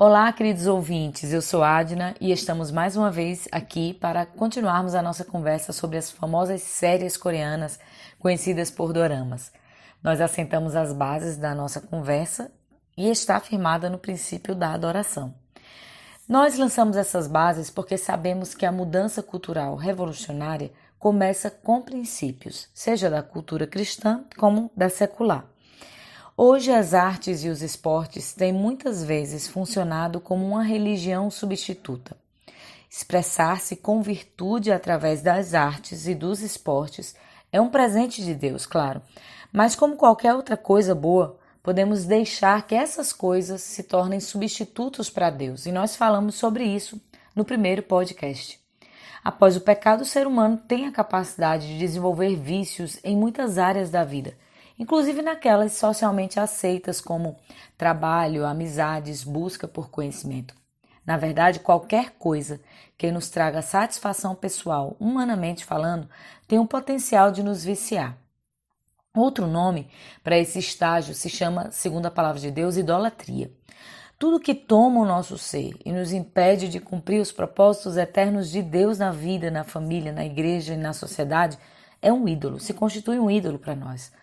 Olá, queridos ouvintes, eu sou Adna e estamos mais uma vez aqui para continuarmos a nossa conversa sobre as famosas séries coreanas conhecidas por doramas. Nós assentamos as bases da nossa conversa e está firmada no princípio da adoração. Nós lançamos essas bases porque sabemos que a mudança cultural revolucionária começa com princípios, seja da cultura cristã como da secular. Hoje as artes e os esportes têm muitas vezes funcionado como uma religião substituta. Expressar-se com virtude através das artes e dos esportes é um presente de Deus, claro, mas como qualquer outra coisa boa, podemos deixar que essas coisas se tornem substitutos para Deus, e nós falamos sobre isso no primeiro podcast. Após o pecado, o ser humano tem a capacidade de desenvolver vícios em muitas áreas da vida, inclusive naquelas socialmente aceitas como trabalho, amizades, busca por conhecimento. Na verdade, qualquer coisa que nos traga satisfação pessoal, humanamente falando, tem o potencial de nos viciar. Outro nome para esse estágio se chama, segundo a palavra de Deus, idolatria. Tudo que toma o nosso ser e nos impede de cumprir os propósitos eternos de Deus na vida, na família, na igreja e na sociedade é um ídolo, se constitui um ídolo para nós.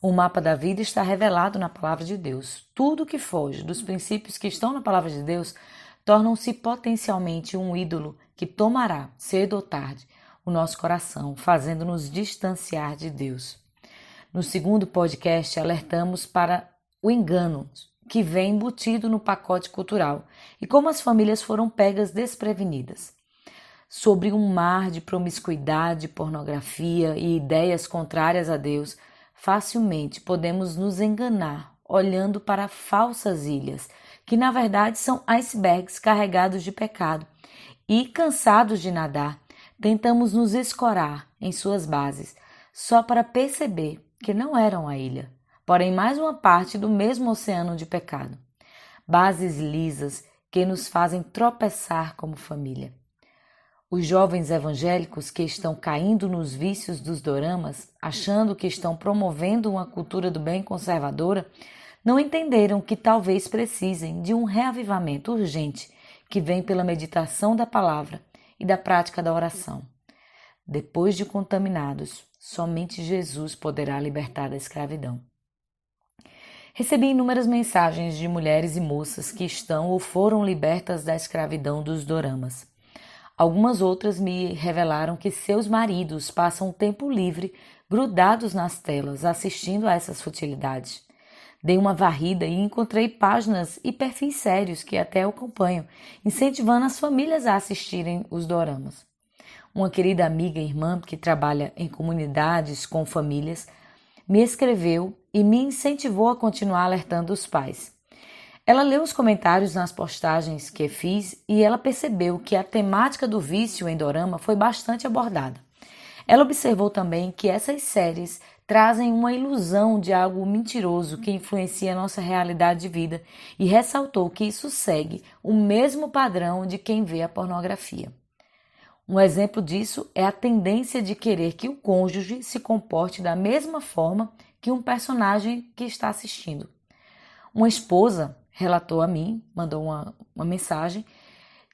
O mapa da vida está revelado na palavra de Deus. Tudo que foge dos princípios que estão na palavra de Deus tornam-se potencialmente um ídolo que tomará, cedo ou tarde, o nosso coração, fazendo-nos distanciar de Deus. No segundo podcast, alertamos para o engano que vem embutido no pacote cultural e como as famílias foram pegas desprevenidas. Sobre um mar de promiscuidade, pornografia e ideias contrárias a Deus, facilmente podemos nos enganar olhando para falsas ilhas, que na verdade são icebergs carregados de pecado, e cansados de nadar, tentamos nos escorar em suas bases, só para perceber que não eram a ilha, porém mais uma parte do mesmo oceano de pecado. Bases lisas que nos fazem tropeçar como família. Os jovens evangélicos que estão caindo nos vícios dos doramas, achando que estão promovendo uma cultura do bem conservadora, não entenderam que talvez precisem de um reavivamento urgente que vem pela meditação da palavra e da prática da oração. Depois de contaminados, somente Jesus poderá libertar da escravidão. Recebi inúmeras mensagens de mulheres e moças que estão ou foram libertas da escravidão dos doramas. Algumas outras me revelaram que seus maridos passam o tempo livre grudados nas telas, assistindo a essas futilidades. Dei uma varrida e encontrei páginas e perfis sérios que até eu acompanho, incentivando as famílias a assistirem os doramas. Uma querida amiga e irmã que trabalha em comunidades com famílias me escreveu e me incentivou a continuar alertando os pais. Ela leu os comentários nas postagens que fiz e ela percebeu que a temática do vício em dorama foi bastante abordada. Ela observou também que essas séries trazem uma ilusão de algo mentiroso que influencia a nossa realidade de vida e ressaltou que isso segue o mesmo padrão de quem vê a pornografia. Um exemplo disso é a tendência de querer que o cônjuge se comporte da mesma forma que um personagem que está assistindo. Uma esposa relatou a mim, mandou uma mensagem,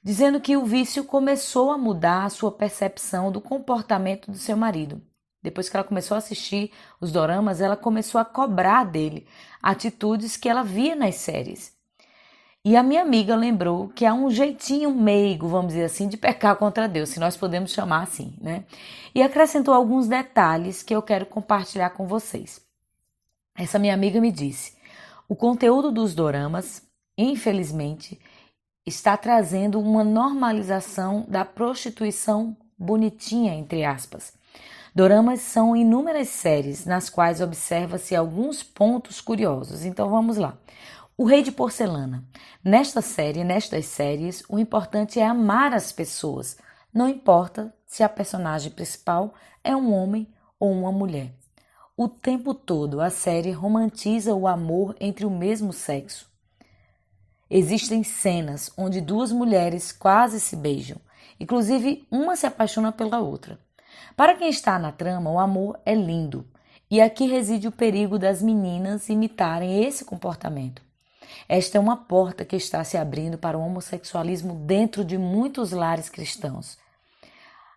dizendo que o vício começou a mudar a sua percepção do comportamento do seu marido. Depois que ela começou a assistir os doramas, ela começou a cobrar dele atitudes que ela via nas séries. E a minha amiga lembrou que há um jeitinho meigo, vamos dizer assim, de pecar contra Deus, se nós podemos chamar assim, né? E acrescentou alguns detalhes que eu quero compartilhar com vocês. Essa minha amiga me disse: o conteúdo dos doramas, infelizmente, está trazendo uma normalização da prostituição bonitinha, entre aspas. Doramas são inúmeras séries nas quais observa-se alguns pontos curiosos. Então vamos lá. O Rei de Porcelana. Nestas séries, o importante é amar as pessoas. Não importa se a personagem principal é um homem ou uma mulher. O tempo todo a série romantiza o amor entre o mesmo sexo. Existem cenas onde duas mulheres quase se beijam, inclusive uma se apaixona pela outra. Para quem está na trama, o amor é lindo, e aqui reside o perigo das meninas imitarem esse comportamento. Esta é uma porta que está se abrindo para o homossexualismo dentro de muitos lares cristãos.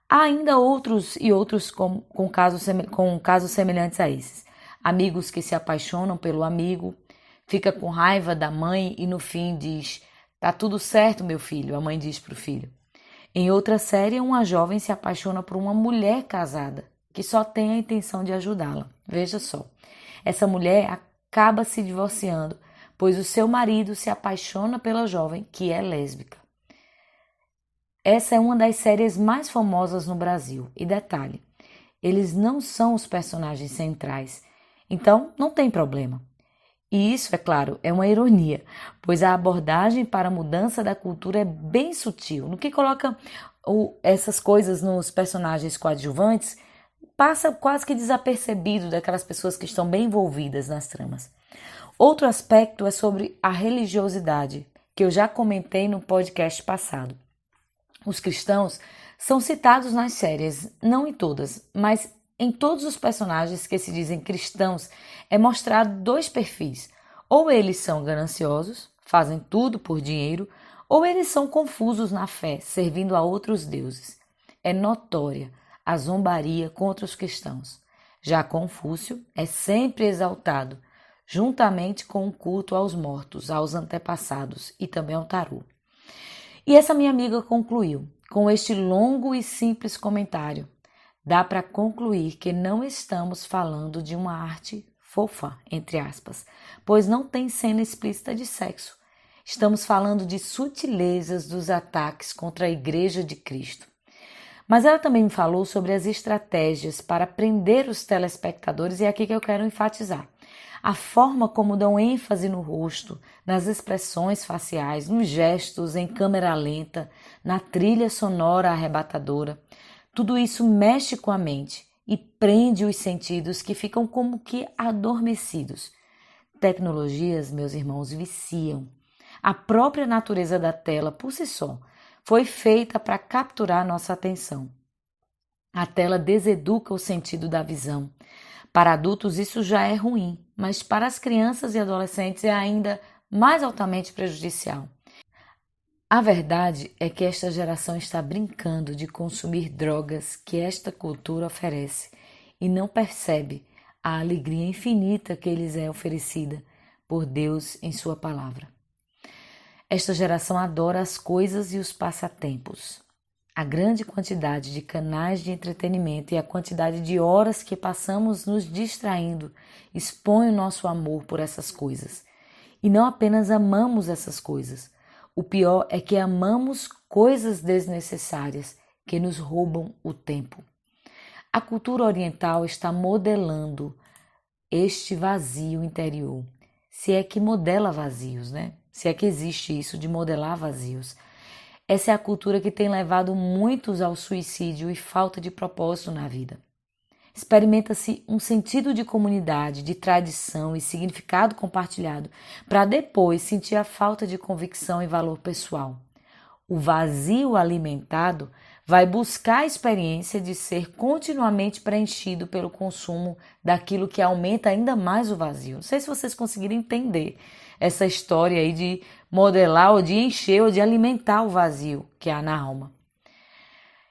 Há ainda outros com casos semelhantes a esses. Amigos que se apaixonam pelo amigo, fica com raiva da mãe e no fim diz: "Tá tudo certo, meu filho", a mãe diz para o filho. Em outra série, uma jovem se apaixona por uma mulher casada, que só tem a intenção de ajudá-la. Veja só, essa mulher acaba se divorciando, pois o seu marido se apaixona pela jovem, que é lésbica. Essa é uma das séries mais famosas no Brasil. E detalhe, eles não são os personagens centrais, então não tem problema. E isso, é claro, é uma ironia, pois a abordagem para a mudança da cultura é bem sutil. No que coloca essas coisas nos personagens coadjuvantes, passa quase que desapercebido daquelas pessoas que estão bem envolvidas nas tramas. Outro aspecto é sobre a religiosidade, que eu já comentei no podcast passado. Os cristãos são citados nas séries, não em todas, mas em todos os personagens que se dizem cristãos é mostrado dois perfis. Ou eles são gananciosos, fazem tudo por dinheiro, ou eles são confusos na fé, servindo a outros deuses. É notória a zombaria contra os cristãos. Já Confúcio é sempre exaltado, juntamente com o culto aos mortos, aos antepassados e também ao tarô. E essa minha amiga concluiu com este longo e simples comentário. Dá para concluir que não estamos falando de uma arte fofa, entre aspas, pois não tem cena explícita de sexo. Estamos falando de sutilezas dos ataques contra a Igreja de Cristo. Mas ela também me falou sobre as estratégias para prender os telespectadores, e é aqui que eu quero enfatizar. A forma como dão ênfase no rosto, nas expressões faciais, nos gestos em câmera lenta, na trilha sonora arrebatadora. Tudo isso mexe com a mente e prende os sentidos que ficam como que adormecidos. Tecnologias, meus irmãos, viciam. A própria natureza da tela, por si só, foi feita para capturar nossa atenção. A tela deseduca o sentido da visão. Para adultos isso já é ruim, mas para as crianças e adolescentes é ainda mais altamente prejudicial. A verdade é que esta geração está brincando de consumir drogas que esta cultura oferece e não percebe a alegria infinita que lhes é oferecida por Deus em sua palavra. Esta geração adora as coisas e os passatempos. A grande quantidade de canais de entretenimento e a quantidade de horas que passamos nos distraindo expõe o nosso amor por essas coisas. E não apenas amamos essas coisas. O pior é que amamos coisas desnecessárias que nos roubam o tempo. A cultura oriental está modelando este vazio interior. Se é que modela vazios, né? Se é que existe isso de modelar vazios. Essa é a cultura que tem levado muitos ao suicídio e falta de propósito na vida. Experimenta-se um sentido de comunidade, de tradição e significado compartilhado, para depois sentir a falta de convicção e valor pessoal. O vazio alimentado vai buscar a experiência de ser continuamente preenchido pelo consumo daquilo que aumenta ainda mais o vazio. Não sei se vocês conseguiram entender essa história aí de modelar ou de encher ou de alimentar o vazio que há na alma.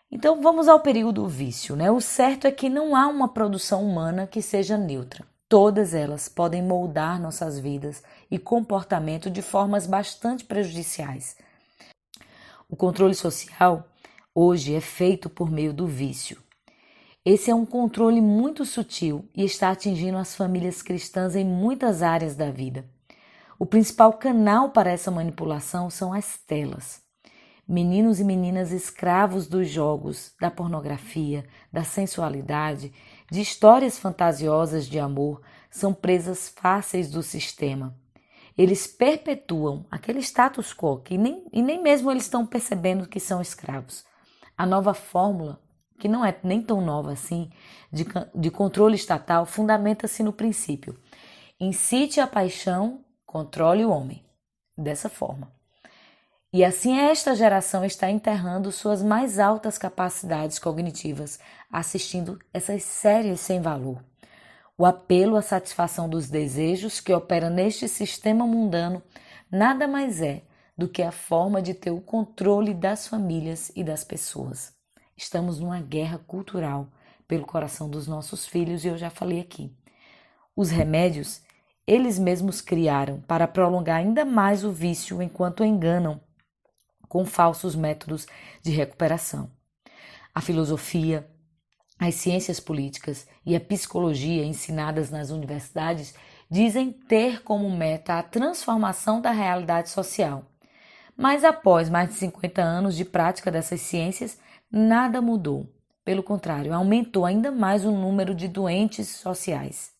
Então vamos ao perigo do vício, né? O certo é que não há uma produção humana que seja neutra. Todas elas podem moldar nossas vidas e comportamento de formas bastante prejudiciais. O controle social hoje é feito por meio do vício. Esse é um controle muito sutil e está atingindo as famílias cristãs em muitas áreas da vida. O principal canal para essa manipulação são as telas. Meninos e meninas escravos dos jogos, da pornografia, da sensualidade, de histórias fantasiosas de amor, são presas fáceis do sistema. Eles perpetuam aquele status quo que nem mesmo eles estão percebendo que são escravos. A nova fórmula, que não é nem tão nova assim, de controle estatal, fundamenta-se no princípio: incite a paixão, controle o homem. Dessa forma. E assim esta geração está enterrando suas mais altas capacidades cognitivas, assistindo essas séries sem valor. O apelo à satisfação dos desejos que opera neste sistema mundano nada mais é do que a forma de ter o controle das famílias e das pessoas. Estamos numa guerra cultural pelo coração dos nossos filhos e eu já falei aqui. Os remédios, eles mesmos criaram para prolongar ainda mais o vício enquanto enganam com falsos métodos de recuperação. A filosofia, as ciências políticas e a psicologia ensinadas nas universidades dizem ter como meta a transformação da realidade social. Mas após mais de 50 anos de prática dessas ciências, nada mudou. Pelo contrário, aumentou ainda mais o número de doentes sociais.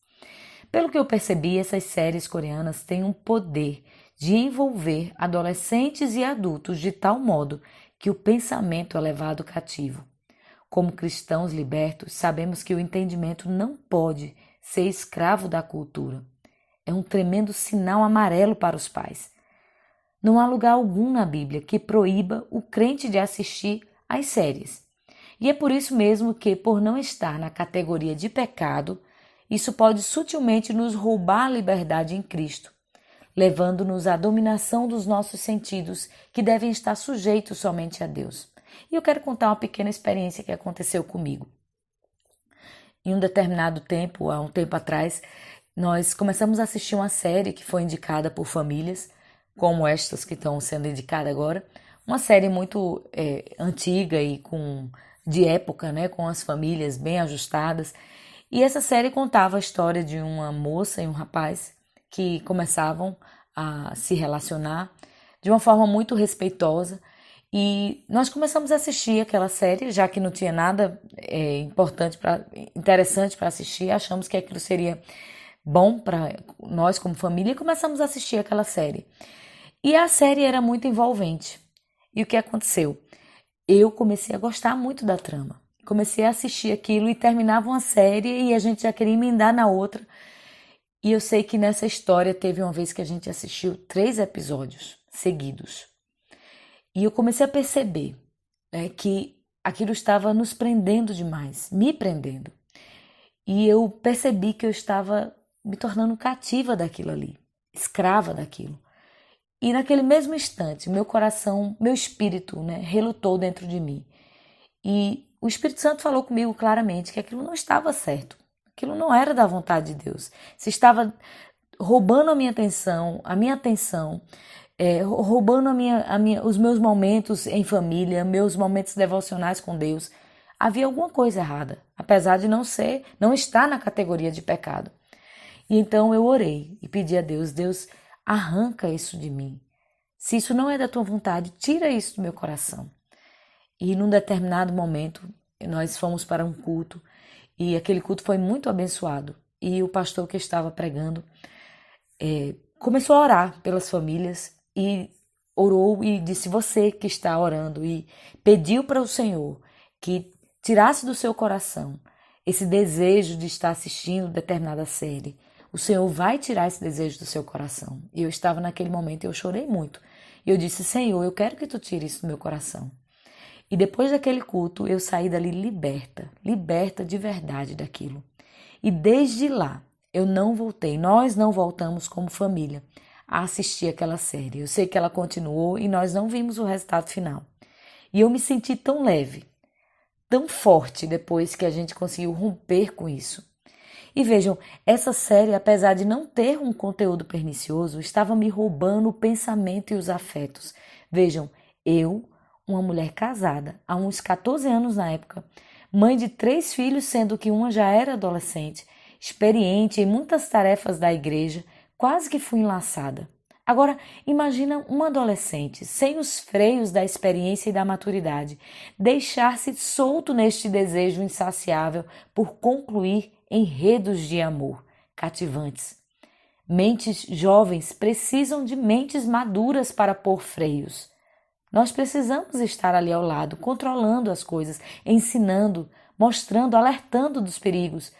Pelo que eu percebi, essas séries coreanas têm um poder de envolver adolescentes e adultos de tal modo que o pensamento é levado cativo. Como cristãos libertos, sabemos que o entendimento não pode ser escravo da cultura. É um tremendo sinal amarelo para os pais. Não há lugar algum na Bíblia que proíba o crente de assistir às séries. E é por isso mesmo que, por não estar na categoria de pecado, isso pode sutilmente nos roubar a liberdade em Cristo, levando-nos à dominação dos nossos sentidos, que devem estar sujeitos somente a Deus. E eu quero contar uma pequena experiência que aconteceu comigo. Em um determinado tempo, há um tempo atrás, nós começamos a assistir uma série que foi indicada por famílias, como estas que estão sendo indicadas agora, uma série muito antiga e de época, né, com as famílias bem ajustadas. E essa série contava a história de uma moça e um rapaz que começavam a se relacionar de uma forma muito respeitosa. E nós começamos a assistir aquela série, já que não tinha nada interessante para assistir, achamos que aquilo seria bom para nós como família e começamos a assistir aquela série. E a série era muito envolvente. E o que aconteceu? Eu comecei a gostar muito da trama. Comecei a assistir aquilo e terminava uma série e a gente já queria emendar na outra. E eu sei que nessa história teve uma vez que a gente assistiu 3 episódios seguidos. E eu comecei a perceber que aquilo estava nos prendendo demais, me prendendo. E eu percebi que eu estava me tornando cativa daquilo ali, escrava daquilo. E naquele mesmo instante, meu coração, meu espírito, relutou dentro de mim. E o Espírito Santo falou comigo claramente que aquilo não estava certo. Aquilo não era da vontade de Deus. Se estava roubando a minha atenção, roubando os meus momentos em família, meus momentos devocionais com Deus. Havia alguma coisa errada, apesar de não estar na categoria de pecado. E então eu orei e pedi a Deus, Deus, arranca isso de mim. Se isso não é da tua vontade, tira isso do meu coração. E num determinado momento, nós fomos para um culto e aquele culto foi muito abençoado. E o pastor que estava pregando começou a orar pelas famílias e orou e disse, você que está orando, e pediu para o Senhor que tirasse do seu coração esse desejo de estar assistindo determinada série. O Senhor vai tirar esse desejo do seu coração. E eu estava naquele momento e eu chorei muito. E eu disse, Senhor, eu quero que tu tire isso do meu coração. E depois daquele culto, eu saí dali liberta de verdade daquilo. E desde lá, nós não voltamos como família a assistir aquela série. Eu sei que ela continuou e nós não vimos o resultado final. E eu me senti tão leve, tão forte depois que a gente conseguiu romper com isso. E vejam, essa série, apesar de não ter um conteúdo pernicioso, estava me roubando o pensamento e os afetos. Vejam, eu, uma mulher casada, há uns 14 anos na época, mãe de 3 filhos, sendo que uma já era adolescente, experiente em muitas tarefas da igreja, quase que fui enlaçada. Agora, imagina um adolescente, sem os freios da experiência e da maturidade, deixar-se solto neste desejo insaciável por concluir enredos de amor cativantes. Mentes jovens precisam de mentes maduras para pôr freios. Nós precisamos estar ali ao lado, controlando as coisas, ensinando, mostrando, alertando dos perigos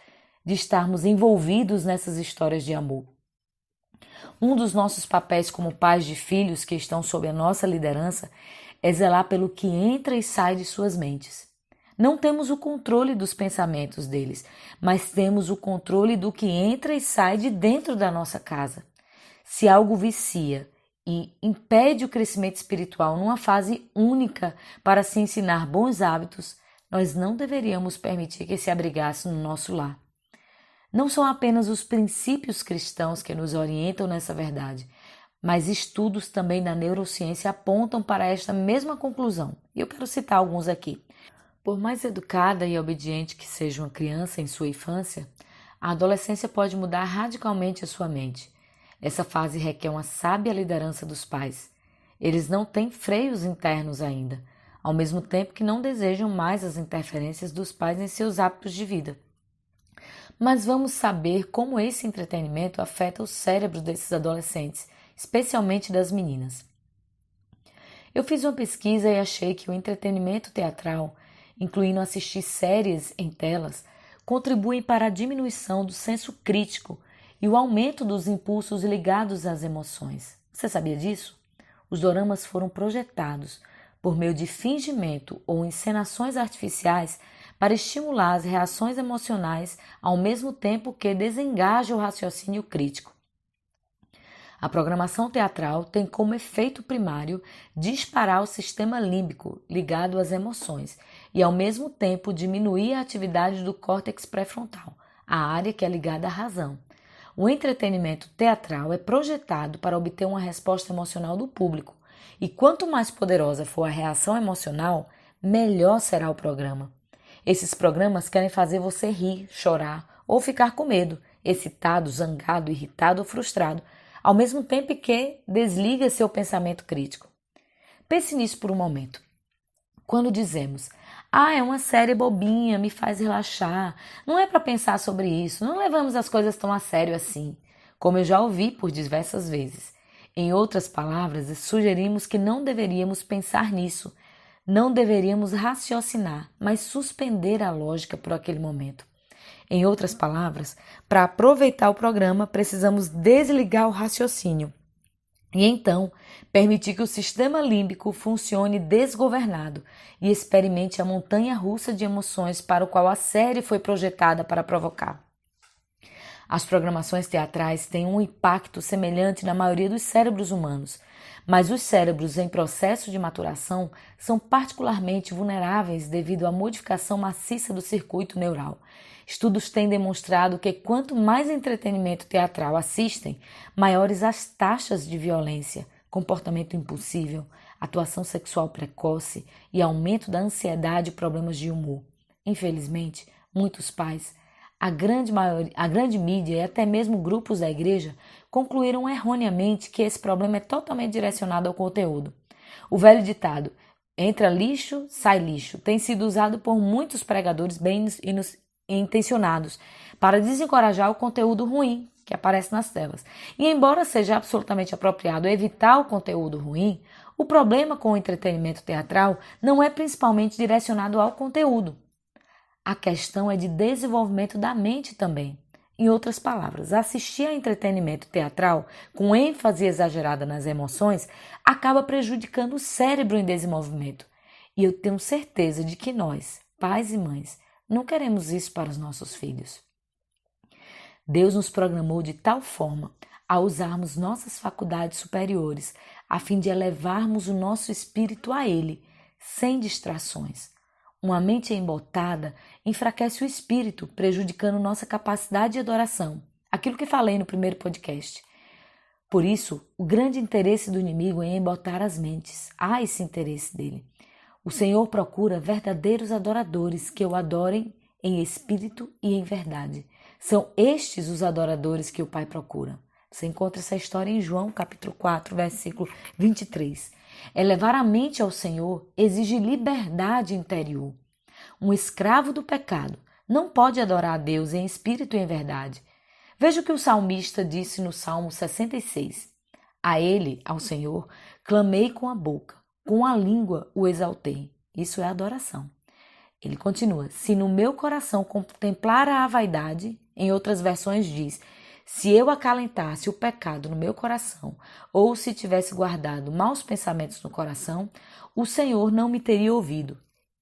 de estarmos envolvidos nessas histórias de amor. Um dos nossos papéis como pais de filhos que estão sob a nossa liderança é zelar pelo que entra e sai de suas mentes. Não temos o controle dos pensamentos deles, mas temos o controle do que entra e sai de dentro da nossa casa. Se algo vicia e impede o crescimento espiritual numa fase única para se ensinar bons hábitos, nós não deveríamos permitir que se abrigasse no nosso lar. Não são apenas os princípios cristãos que nos orientam nessa verdade, mas estudos também da neurociência apontam para esta mesma conclusão. E eu quero citar alguns aqui. Por mais educada e obediente que seja uma criança em sua infância, a adolescência pode mudar radicalmente a sua mente. Essa fase requer uma sábia liderança dos pais. Eles não têm freios internos ainda, ao mesmo tempo que não desejam mais as interferências dos pais em seus hábitos de vida. Mas vamos saber como esse entretenimento afeta o cérebro desses adolescentes, especialmente das meninas. Eu fiz uma pesquisa e achei que o entretenimento teatral, incluindo assistir séries em telas, contribui para a diminuição do senso crítico e o aumento dos impulsos ligados às emoções. Você sabia disso? Os doramas foram projetados por meio de fingimento ou encenações artificiais para estimular as reações emocionais ao mesmo tempo que desengaja o raciocínio crítico. A programação teatral tem como efeito primário disparar o sistema límbico ligado às emoções e ao mesmo tempo diminuir a atividade do córtex pré-frontal, a área que é ligada à razão. O entretenimento teatral é projetado para obter uma resposta emocional do público, e quanto mais poderosa for a reação emocional, melhor será o programa. Esses programas querem fazer você rir, chorar ou ficar com medo, excitado, zangado, irritado ou frustrado, ao mesmo tempo que desliga seu pensamento crítico. Pense nisso por um momento. Quando dizemos, é uma série bobinha, me faz relaxar, não é para pensar sobre isso, não levamos as coisas tão a sério assim, como eu já ouvi por diversas vezes. Em outras palavras, sugerimos que não deveríamos pensar nisso, não deveríamos raciocinar, mas suspender a lógica por aquele momento. Em outras palavras, para aproveitar o programa, precisamos desligar o raciocínio e então permitir que o sistema límbico funcione desgovernado e experimente a montanha-russa de emoções para o qual a série foi projetada para provocar. As programações teatrais têm um impacto semelhante na maioria dos cérebros humanos, mas os cérebros em processo de maturação são particularmente vulneráveis devido à modificação maciça do circuito neural. Estudos têm demonstrado que quanto mais entretenimento teatral assistem, maiores as taxas de violência, comportamento impulsivo, atuação sexual precoce e aumento da ansiedade e problemas de humor. Infelizmente, muitos pais, a grande mídia e até mesmo grupos da igreja concluíram erroneamente que esse problema é totalmente direcionado ao conteúdo. O velho ditado, entra lixo, sai lixo, tem sido usado por muitos pregadores bem intencionados para desencorajar o conteúdo ruim que aparece nas telas. E embora seja absolutamente apropriado evitar o conteúdo ruim, o problema com o entretenimento teatral não é principalmente direcionado ao conteúdo. A questão é de desenvolvimento da mente também. Em outras palavras, assistir a entretenimento teatral com ênfase exagerada nas emoções acaba prejudicando o cérebro em desenvolvimento. E eu tenho certeza de que nós, pais e mães, não queremos isso para os nossos filhos. Deus nos programou de tal forma a usarmos nossas faculdades superiores a fim de elevarmos o nosso espírito a Ele, sem distrações. Uma mente embotada enfraquece o espírito, prejudicando nossa capacidade de adoração. Aquilo que falei no primeiro podcast. Por isso, o grande interesse do inimigo é embotar as mentes. Há esse interesse dele. O Senhor procura verdadeiros adoradores que o adorem em espírito e em verdade. São estes os adoradores que o Pai procura. Você encontra essa história em João, capítulo 4, versículo 23. Elevar a mente ao Senhor exige liberdade interior. Um escravo do pecado não pode adorar a Deus em espírito e em verdade. Veja o que o salmista disse no Salmo 66. A Ele, ao Senhor, clamei com a boca, com a língua o exaltei. Isso é adoração. Ele continua, se no meu coração contemplar a vaidade, em outras versões diz, se eu acalentasse o pecado no meu coração, ou se tivesse guardado maus pensamentos no coração, o Senhor não me teria ouvido.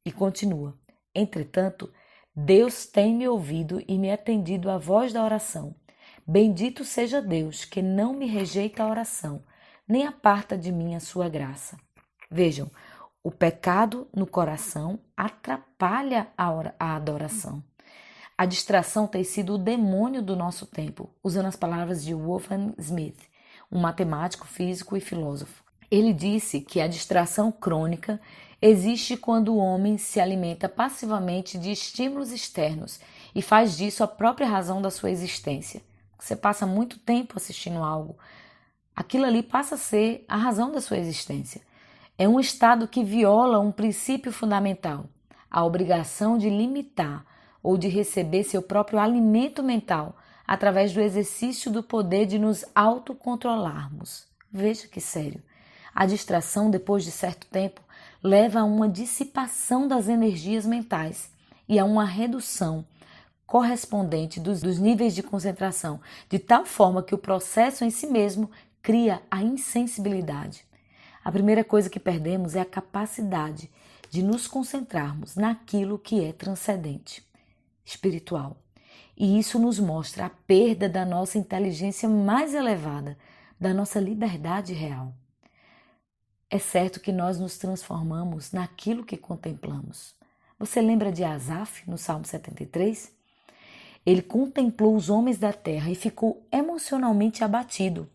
E continua, entretanto, Deus tem me ouvido e me atendido à voz da oração. Bendito seja Deus, que não me rejeita a oração, nem aparta de mim a sua graça. Vejam, o pecado no coração atrapalha a adoração. A distração tem sido o demônio do nosso tempo, usando as palavras de Wolfgang Smith, um matemático, físico e filósofo. Ele disse que a distração crônica existe quando o homem se alimenta passivamente de estímulos externos e faz disso a própria razão da sua existência. Você passa muito tempo assistindo algo, aquilo ali passa a ser a razão da sua existência. É um estado que viola um princípio fundamental, a obrigação de limitar ou de receber seu próprio alimento mental através do exercício do poder de nos autocontrolarmos. Veja que sério. A distração, depois de certo tempo, leva a uma dissipação das energias mentais e a uma redução correspondente dos níveis de concentração, de tal forma que o processo em si mesmo cria a insensibilidade. A primeira coisa que perdemos é a capacidade de nos concentrarmos naquilo que é transcendente, espiritual. E isso nos mostra a perda da nossa inteligência mais elevada, da nossa liberdade real. É certo que nós nos transformamos naquilo que contemplamos. Você lembra de Asaf no Salmo 73? Ele contemplou os homens da terra e ficou emocionalmente abatido.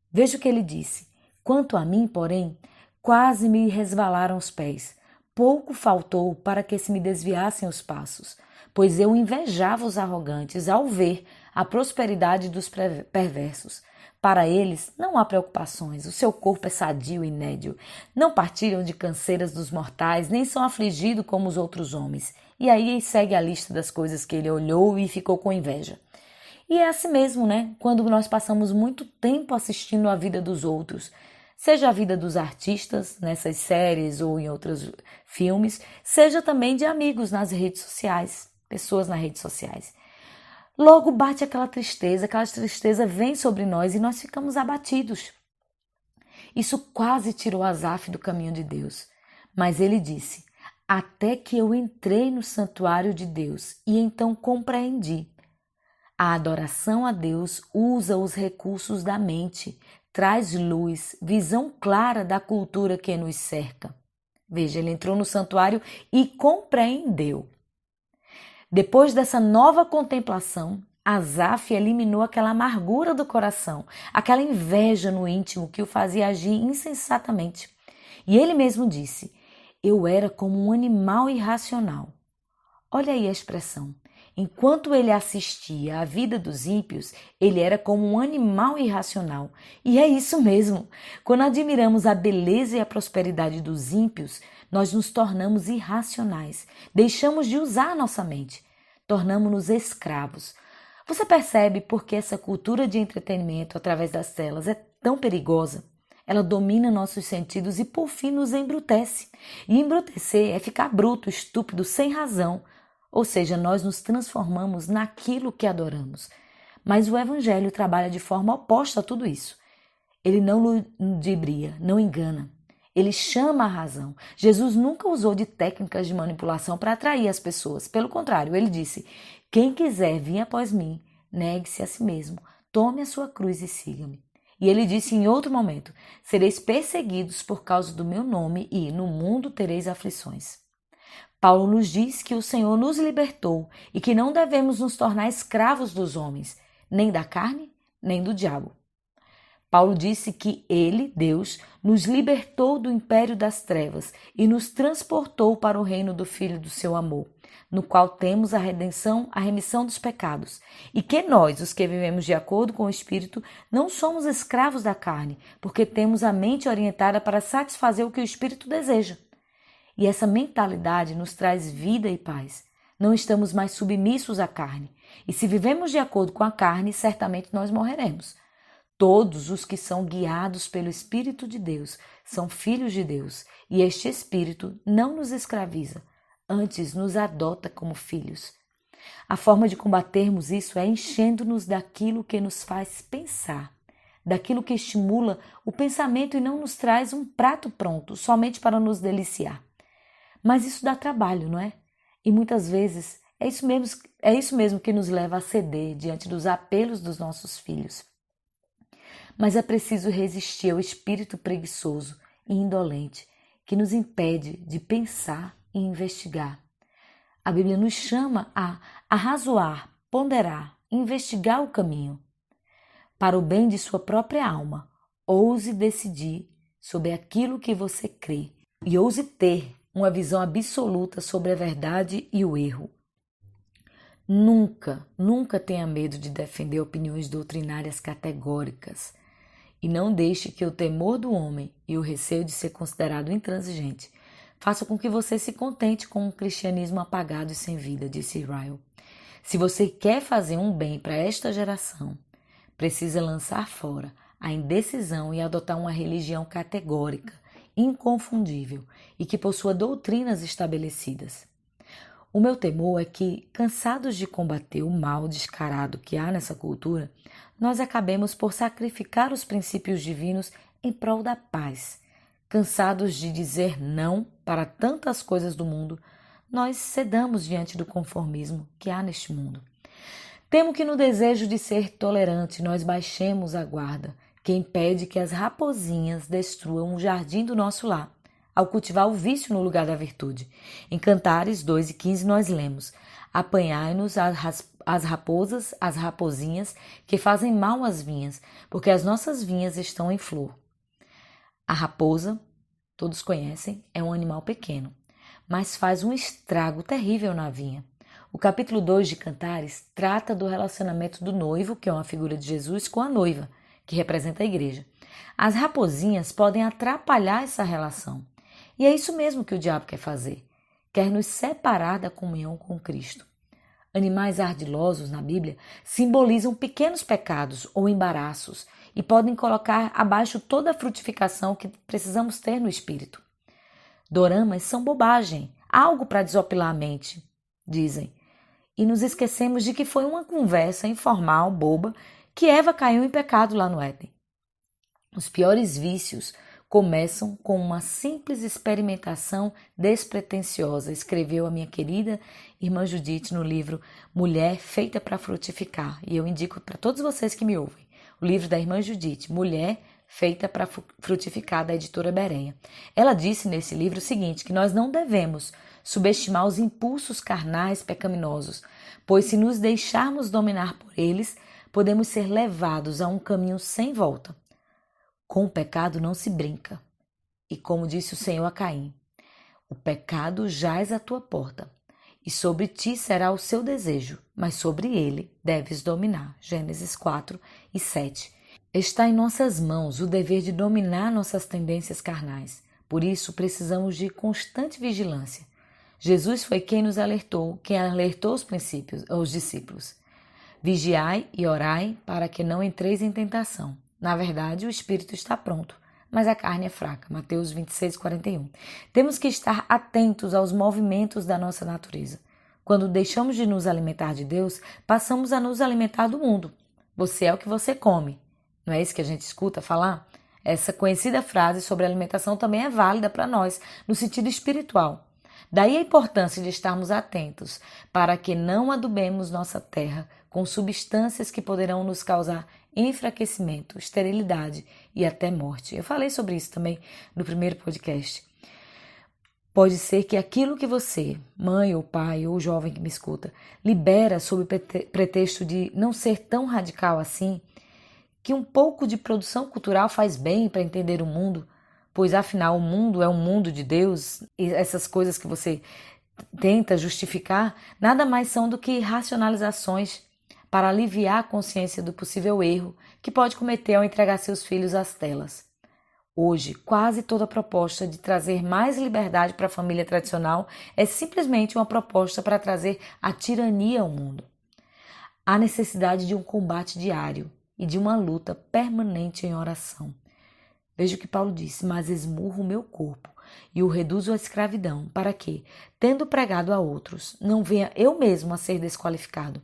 Veja o que ele disse: quanto a mim, porém, quase me resvalaram os pés. Pouco faltou para que se me desviassem os passos, pois eu invejava os arrogantes ao ver a prosperidade dos perversos. Para eles não há preocupações, o seu corpo é sadio e nédio. Não partilham de canseiras dos mortais, nem são afligidos como os outros homens. E aí segue a lista das coisas que ele olhou e ficou com inveja. E é assim mesmo, né? Quando nós passamos muito tempo assistindo a vida dos outros, seja a vida dos artistas nessas séries ou em outros filmes, seja também de amigos nas redes sociais, pessoas nas redes sociais. Logo bate aquela tristeza vem sobre nós e nós ficamos abatidos. Isso quase tirou Asaf do caminho de Deus. Mas ele disse: até que eu entrei no santuário de Deus e então compreendi. A adoração a Deus usa os recursos da mente, traz luz, visão clara da cultura que nos cerca. Veja, ele entrou no santuário e compreendeu. Depois dessa nova contemplação, Asaf eliminou aquela amargura do coração, aquela inveja no íntimo que o fazia agir insensatamente. E ele mesmo disse: eu era como um animal irracional. Olha aí a expressão. Enquanto ele assistia à vida dos ímpios, ele era como um animal irracional. E é isso mesmo. Quando admiramos a beleza e a prosperidade dos ímpios, nós nos tornamos irracionais. Deixamos de usar nossa mente. Tornamos-nos escravos. Você percebe por que essa cultura de entretenimento através das telas é tão perigosa? Ela domina nossos sentidos e por fim nos embrutece. E embrutecer é ficar bruto, estúpido, sem razão. Ou seja, nós nos transformamos naquilo que adoramos. Mas o Evangelho trabalha de forma oposta a tudo isso. Ele não ludibria, não engana. Ele chama a razão. Jesus nunca usou de técnicas de manipulação para atrair as pessoas. Pelo contrário, ele disse: quem quiser vir após mim, negue-se a si mesmo, tome a sua cruz e siga-me. E ele disse em outro momento: sereis perseguidos por causa do meu nome e no mundo tereis aflições. Paulo nos diz que o Senhor nos libertou e que não devemos nos tornar escravos dos homens, nem da carne, nem do diabo. Paulo disse que ele, Deus, nos libertou do império das trevas e nos transportou para o reino do Filho do seu amor, no qual temos a redenção, a remissão dos pecados, e que nós, os que vivemos de acordo com o Espírito, não somos escravos da carne, porque temos a mente orientada para satisfazer o que o Espírito deseja. E essa mentalidade nos traz vida e paz. Não estamos mais submissos à carne. E se vivemos de acordo com a carne, certamente nós morreremos. Todos os que são guiados pelo Espírito de Deus são filhos de Deus. E este Espírito não nos escraviza, antes nos adota como filhos. A forma de combatermos isso é enchendo-nos daquilo que nos faz pensar, daquilo que estimula o pensamento e não nos traz um prato pronto, somente para nos deliciar. Mas isso dá trabalho, não é? E muitas vezes é isso mesmo que nos leva a ceder diante dos apelos dos nossos filhos. mas é preciso resistir ao espírito preguiçoso e indolente que nos impede de pensar e investigar. A Bíblia nos chama a arrazoar, ponderar, investigar o caminho. Para o bem de sua própria alma, ouse decidir sobre aquilo que você crê e ouse ter uma visão absoluta sobre a verdade e o erro. Nunca tenha medo de defender opiniões doutrinárias categóricas e não deixe que o temor do homem e o receio de ser considerado intransigente façam com que você se contente com um cristianismo apagado e sem vida, disse Ryle. Se você quer fazer um bem para esta geração, precisa lançar fora a indecisão e adotar uma religião categórica, inconfundível e que possua doutrinas estabelecidas. O meu temor é que, cansados de combater o mal descarado que há nessa cultura, nós acabemos por sacrificar os princípios divinos em prol da paz. Cansados de dizer não para tantas coisas do mundo, nós cedamos diante do conformismo que há neste mundo. Temo que no desejo de ser tolerante nós baixemos a guarda, que impede que as raposinhas destruam o jardim do nosso lar, ao cultivar o vício no lugar da virtude. Em Cantares 2:15 nós lemos: apanhai-nos as raposas, as raposinhas, que fazem mal às vinhas, porque as nossas vinhas estão em flor. A raposa, todos conhecem, é um animal pequeno, mas faz um estrago terrível na vinha. O capítulo 2 de Cantares trata do relacionamento do noivo, que é uma figura de Jesus, com a noiva, que representa a igreja. As raposinhas podem atrapalhar essa relação. E é isso mesmo que o diabo quer fazer. Quer nos separar da comunhão com Cristo. Animais ardilosos na Bíblia simbolizam pequenos pecados ou embaraços e podem colocar abaixo toda a frutificação que precisamos ter no espírito. Doramas são bobagem, algo para desopilar a mente, dizem. E nos esquecemos de que foi uma conversa informal, boba, que Eva caiu em pecado lá no Éden. Os piores vícios começam com uma simples experimentação despretensiosa, escreveu a minha querida irmã Judite no livro Mulher Feita para Frutificar. E eu indico para todos vocês que me ouvem, o livro da irmã Judite, Mulher Feita para Frutificar, da editora Bereia. Ela disse nesse livro o seguinte, que nós não devemos subestimar os impulsos carnais pecaminosos, pois se nos deixarmos dominar por eles, podemos ser levados a um caminho sem volta. Com o pecado não se brinca. E como disse o Senhor a Caim, o pecado jaz à tua porta, e sobre ti será o seu desejo, mas sobre ele deves dominar. Gênesis 4:7. Está em nossas mãos o dever de dominar nossas tendências carnais. Por isso, precisamos de constante vigilância. Jesus foi quem nos alertou, quem alertou os discípulos. Vigiai e orai para que não entreis em tentação. Na verdade, o espírito está pronto, mas a carne é fraca. Mateus 26:41. Temos que estar atentos aos movimentos da nossa natureza. Quando deixamos de nos alimentar de Deus, passamos a nos alimentar do mundo. Você é o que você come. Não é isso que a gente escuta falar? Essa conhecida frase sobre alimentação também é válida para nós, no sentido espiritual. Daí a importância de estarmos atentos para que não adubemos nossa terra com substâncias que poderão nos causar enfraquecimento, esterilidade e até morte. Eu falei sobre isso também no primeiro podcast. Pode ser que aquilo que você, mãe ou pai ou jovem que me escuta, libera sob pretexto de não ser tão radical assim, que um pouco de produção cultural faz bem para entender o mundo, pois afinal o mundo é um mundo de Deus e essas coisas que você tenta justificar nada mais são do que racionalizações para aliviar a consciência do possível erro que pode cometer ao entregar seus filhos às telas. Hoje, quase toda proposta de trazer mais liberdade para a família tradicional é simplesmente uma proposta para trazer a tirania ao mundo. Há necessidade de um combate diário e de uma luta permanente em oração. Veja o que Paulo disse, mas esmurro o meu corpo e o reduzo à escravidão, para que, tendo pregado a outros, não venha eu mesmo a ser desqualificado.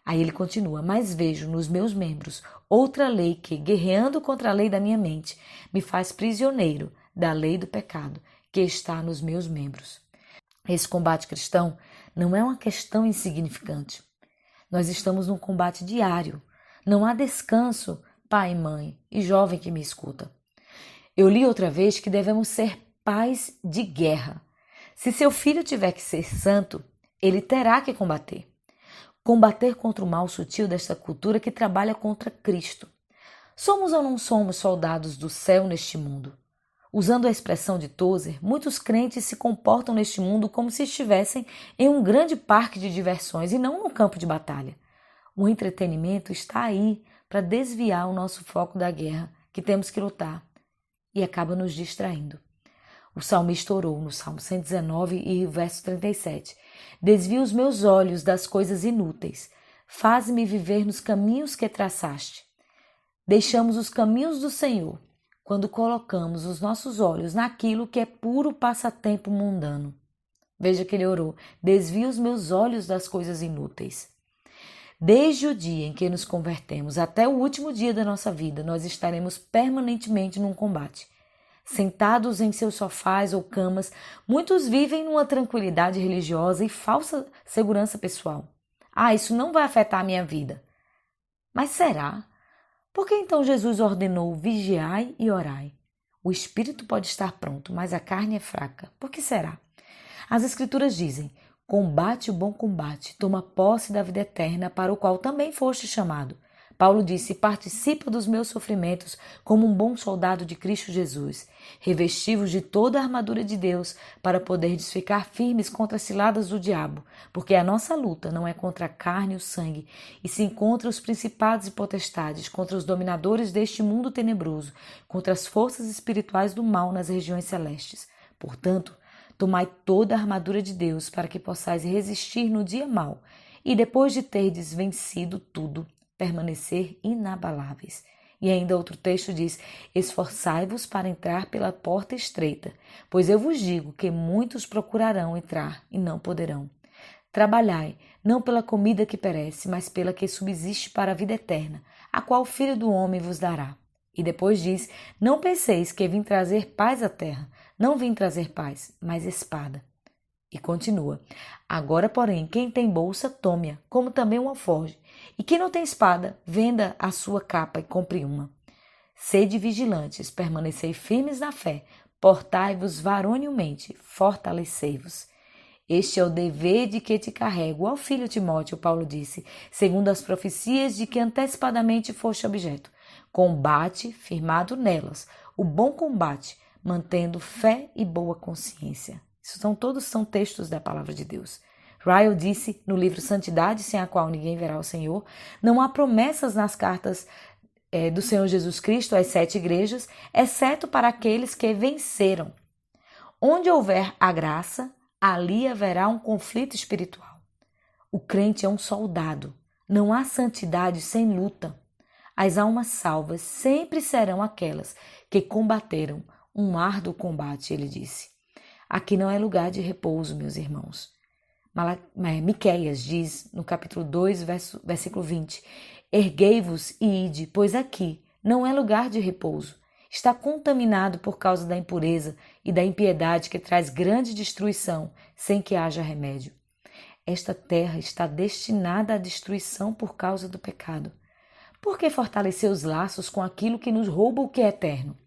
Aí ele continua, mas vejo nos meus membros outra lei que, guerreando contra a lei da minha mente, me faz prisioneiro da lei do pecado que está nos meus membros. Esse combate cristão não é uma questão insignificante. Nós estamos num combate diário. Não há descanso pai e mãe e jovem que me escuta. Eu li outra vez que devemos ser pais de guerra. Se seu filho tiver que ser santo, ele terá que combater. Combater contra o mal sutil desta cultura que trabalha contra Cristo. Somos ou não somos soldados do céu neste mundo? Usando a expressão de Tozer, muitos crentes se comportam neste mundo como se estivessem em um grande parque de diversões e não num campo de batalha. O entretenimento está aí para desviar o nosso foco da guerra que temos que lutar e acaba nos distraindo. O salmista orou no Salmo 119 e verso 37. Desvia os meus olhos das coisas inúteis, faz-me viver nos caminhos que traçaste. Deixamos os caminhos do Senhor quando colocamos os nossos olhos naquilo que é puro passatempo mundano. Veja que ele orou, desvia os meus olhos das coisas inúteis. Desde o dia em que nos convertemos até o último dia da nossa vida, nós estaremos permanentemente num combate. Sentados em seus sofás ou camas, muitos vivem numa tranquilidade religiosa e falsa segurança pessoal. Isso não vai afetar a minha vida. Mas será? Por que então Jesus ordenou vigiai e orai? O espírito pode estar pronto, mas a carne é fraca. Por que será? As escrituras dizem, combate o bom combate, toma posse da vida eterna para o qual também foste chamado. Paulo disse, participa dos meus sofrimentos como um bom soldado de Cristo Jesus. Revesti-vos de toda a armadura de Deus para poderdes ficar firmes contra as ciladas do diabo, porque a nossa luta não é contra a carne e o sangue, e sim contra os principados e potestades, contra os dominadores deste mundo tenebroso, contra as forças espirituais do mal nas regiões celestes. Portanto, tomai toda a armadura de Deus para que possais resistir no dia mau, e depois de terdes vencido tudo, permanecer inabaláveis. E ainda outro texto diz, esforçai-vos para entrar pela porta estreita, pois eu vos digo que muitos procurarão entrar e não poderão. Trabalhai, não pela comida que perece, mas pela que subsiste para a vida eterna, a qual o Filho do Homem vos dará. E depois diz, não penseis que vim trazer paz à terra, não vim trazer paz, mas espada. E continua, agora, porém, quem tem bolsa, tome-a, como também um alforje. E quem não tem espada, venda a sua capa e compre uma. Sede vigilantes, permanecei firmes na fé, portai-vos varonilmente, fortalecei-vos. Este é o dever de que te carrego, ó filho Timóteo, Paulo disse, segundo as profecias de que antecipadamente foste objeto. Combate, firmado nelas, o bom combate, mantendo fé e boa consciência. Todos são textos da palavra de Deus. Ryle disse no livro Santidade, sem a qual ninguém verá o Senhor, não há promessas nas cartas do Senhor Jesus Cristo às 7 igrejas, exceto para aqueles que venceram. Onde houver a graça, ali haverá um conflito espiritual. O crente é um soldado. Não há santidade sem luta. As almas salvas sempre serão aquelas que combateram um árduo combate, ele disse. Aqui não é lugar de repouso, meus irmãos. Miqueias diz no capítulo 2, versículo 20, erguei-vos e ide, pois aqui não é lugar de repouso. Está contaminado por causa da impureza e da impiedade que traz grande destruição sem que haja remédio. Esta terra está destinada à destruição por causa do pecado. Por que fortalecer os laços com aquilo que nos rouba o que é eterno?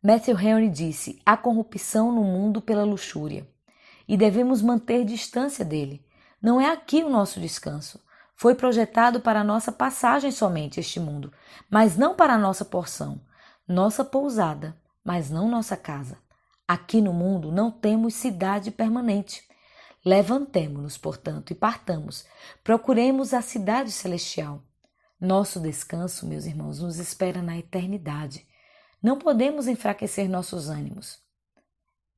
Matthew Henry disse, há corrupção no mundo pela luxúria e devemos manter distância dele. Não é aqui o nosso descanso. Foi projetado para a nossa passagem somente este mundo, mas não para a nossa porção. Nossa pousada, mas não nossa casa. Aqui no mundo não temos cidade permanente. Levantemo-nos, portanto, e partamos. Procuremos a cidade celestial. Nosso descanso, meus irmãos, nos espera na eternidade. Não podemos enfraquecer nossos ânimos.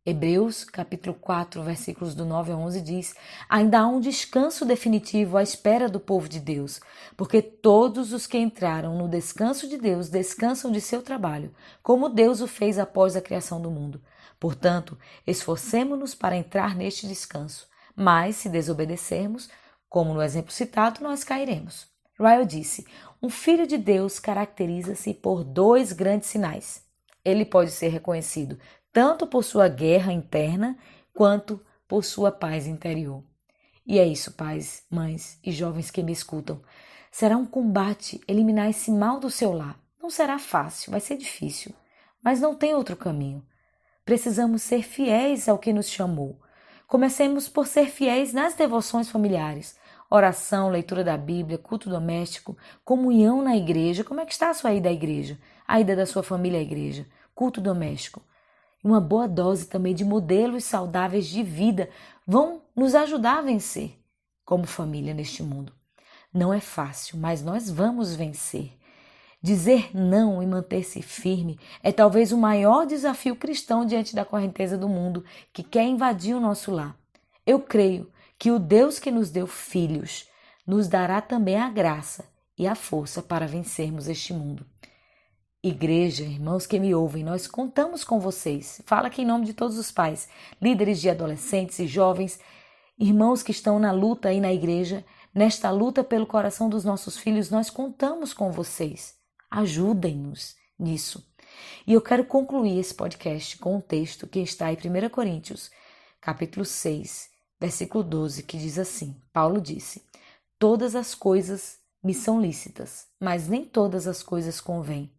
Hebreus, capítulo 4, versículos do 9 a 11 diz, ainda há um descanso definitivo à espera do povo de Deus, porque todos os que entraram no descanso de Deus descansam de seu trabalho, como Deus o fez após a criação do mundo. Portanto, esforcemo-nos para entrar neste descanso, mas se desobedecermos, como no exemplo citado, nós cairemos. Ryle disse, um filho de Deus caracteriza-se por 2 grandes sinais. Ele pode ser reconhecido tanto por sua guerra interna, quanto por sua paz interior. E é isso, pais, mães e jovens que me escutam. Será um combate eliminar esse mal do seu lar. Não será fácil, vai ser difícil, mas não tem outro caminho. Precisamos ser fiéis ao que nos chamou. Comecemos por ser fiéis nas devoções familiares. Oração, leitura da Bíblia, culto doméstico, comunhão na igreja. Como é que está a sua ida à igreja? A ida da sua família à igreja? Culto doméstico. Uma boa dose também de modelos saudáveis de vida vão nos ajudar a vencer como família neste mundo. Não é fácil, mas nós vamos vencer. Dizer não e manter-se firme é talvez o maior desafio cristão diante da correnteza do mundo que quer invadir o nosso lar. Eu creio que o Deus que nos deu filhos nos dará também a graça e a força para vencermos este mundo. Igreja, irmãos que me ouvem, nós contamos com vocês. Fala aqui em nome de todos os pais, líderes de adolescentes e jovens, irmãos que estão na luta aí na igreja. Nesta luta pelo coração dos nossos filhos, nós contamos com vocês. Ajudem-nos nisso. E eu quero concluir esse podcast com um texto que está em 1 Coríntios, capítulo 6, versículo 12, que diz assim: Paulo disse: todas as coisas me são lícitas, mas nem todas as coisas convêm.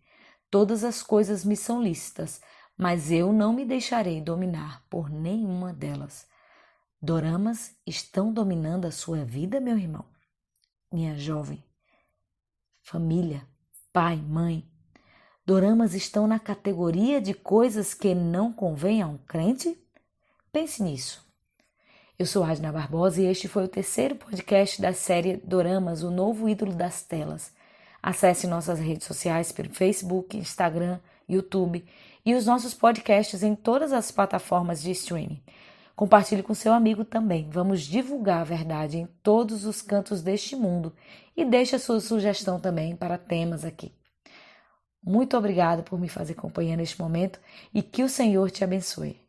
Todas as coisas me são lícitas, mas eu não me deixarei dominar por nenhuma delas. Doramas estão dominando a sua vida, meu irmão? Minha jovem, família, pai, mãe. Doramas estão na categoria de coisas que não convém a um crente? Pense nisso. Eu sou Adna Barbosa e este foi o terceiro podcast da série Doramas, o novo ídolo das telas. Acesse nossas redes sociais pelo Facebook, Instagram, YouTube e os nossos podcasts em todas as plataformas de streaming. Compartilhe com seu amigo também. Vamos divulgar a verdade em todos os cantos deste mundo e deixe a sua sugestão também para temas aqui. Muito obrigada por me fazer companhia neste momento e que o Senhor te abençoe.